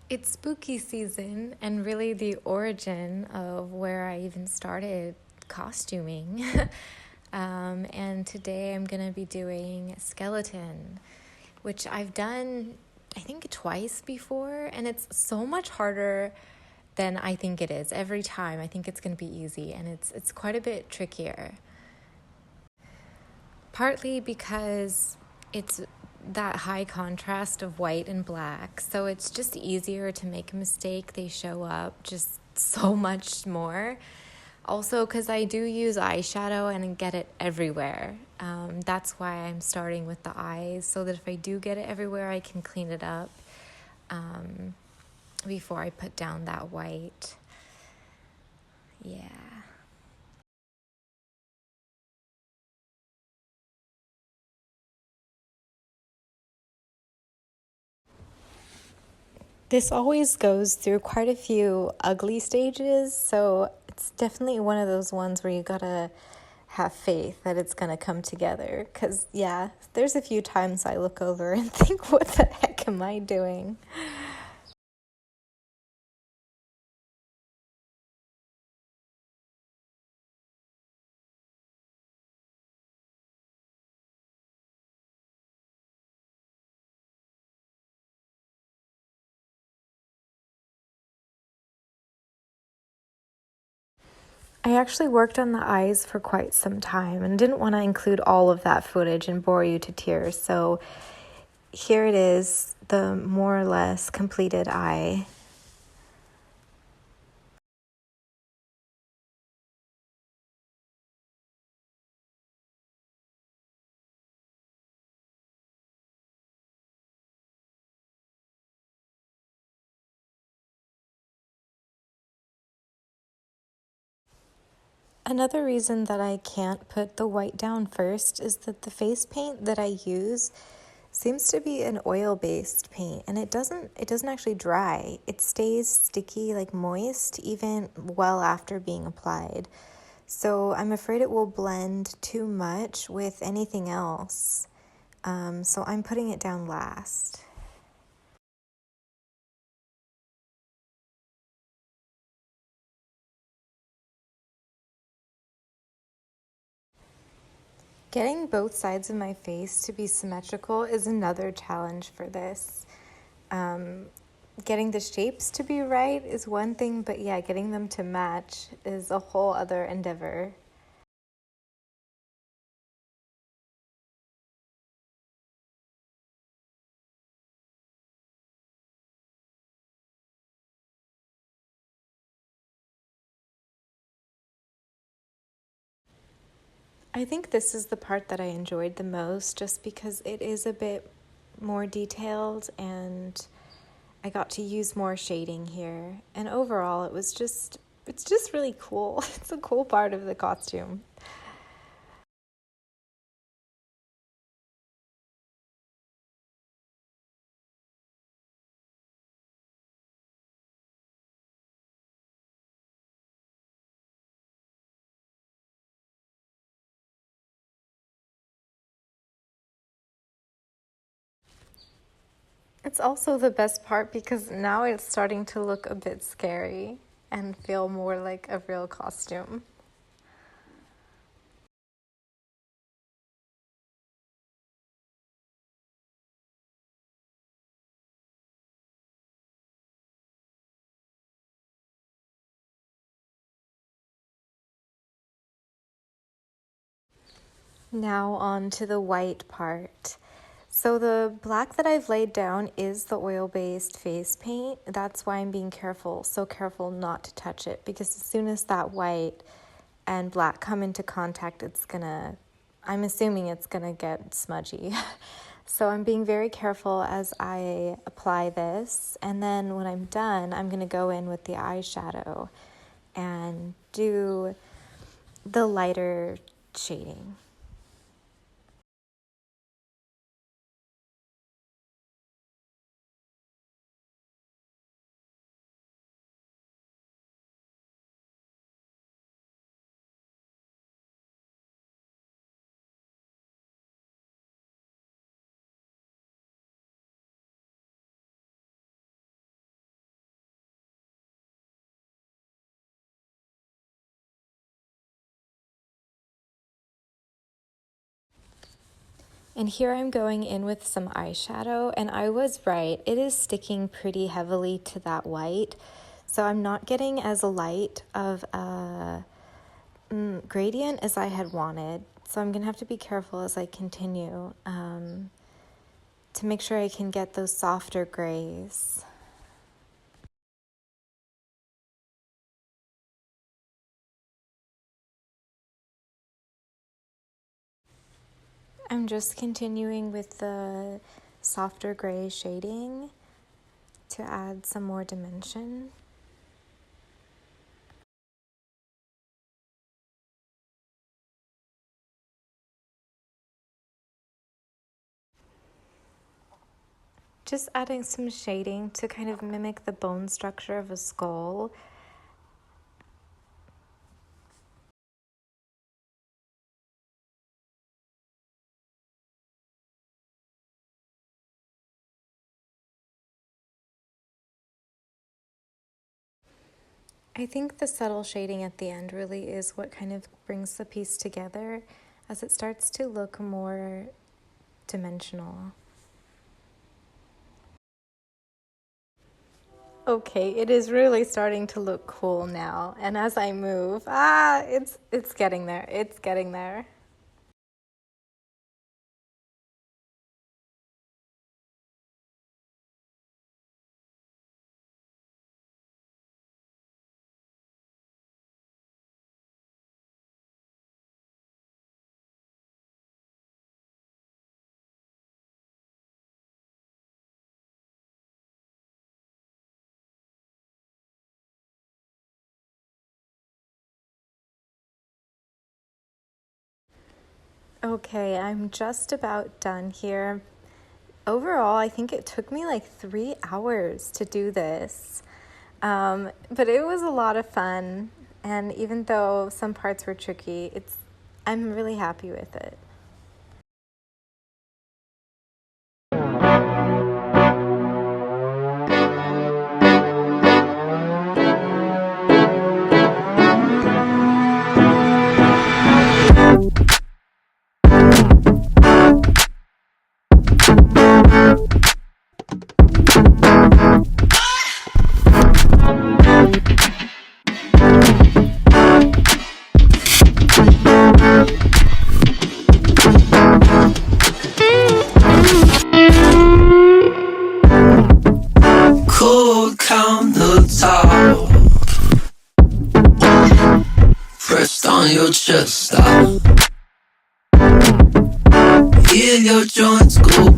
It's spooky season, and really the origin of where I even started costuming. And today I'm going to be doing skeleton, which I've done, I think, twice before, and it's so much harder than I think it is. Every time I think it's going to be easy, and it's quite a bit trickier. Partly because it's that high contrast of white and black, so it's just easier to make a mistake. They show up just so much more. Also, because I do use eyeshadow and get it everywhere. That's why I'm starting with the eyes, so that if I do get it everywhere, I can clean it up before I put down that white. Yeah. This always goes through quite a few ugly stages, so it's definitely one of those ones where you gotta have faith that it's gonna come together. Because, yeah, there's a few times I look over and think, what the heck am I doing? I actually worked on the eyes for quite some time and didn't want to include all of that footage and bore you to tears, so here it is, the more or less completed eye. Another reason that I can't put the white down first is that the face paint that I use seems to be an oil-based paint, and it doesn't actually dry. It stays sticky, like moist, even well after being applied. So I'm afraid it will blend too much with anything else. So I'm putting it down last. Getting both sides of my face to be symmetrical is another challenge for this. Um, Getting the shapes to be right is one thing, but yeah, getting them to match is a whole other endeavor. I think this is the part that I enjoyed the most just because it is a bit more detailed and I got to use more shading here. And overall, it's just really cool. It's a cool part of the costume. It's also the best part because now it's starting to look a bit scary and feel more like a real costume. Now on to the white part. So the black that I've laid down is the oil-based face paint. That's why I'm being careful, so careful not to touch it, because as soon as that white and black come into contact, I'm assuming it's gonna get smudgy. So I'm being very careful as I apply this, and then when I'm done, I'm gonna go in with the eyeshadow and do the lighter shading. And here I'm going in with some eyeshadow, and I was right. It is sticking pretty heavily to that white, so I'm not getting as light of a gradient as I had wanted. So I'm gonna have to be careful as I continue to make sure I can get those softer grays. I'm just continuing with the softer gray shading to add some more dimension. Just adding some shading to kind of mimic the bone structure of a skull. I think the subtle shading at the end really is what kind of brings the piece together as it starts to look more dimensional. Okay, it is really starting to look cool now. And as I move, it's getting there. It's getting there. Okay, I'm just about done here. Overall, I think it took me like 3 hours to do this. But it was a lot of fun. And even though some parts were tricky, I'm really happy with it. Pressed on your chest, I hear your joints go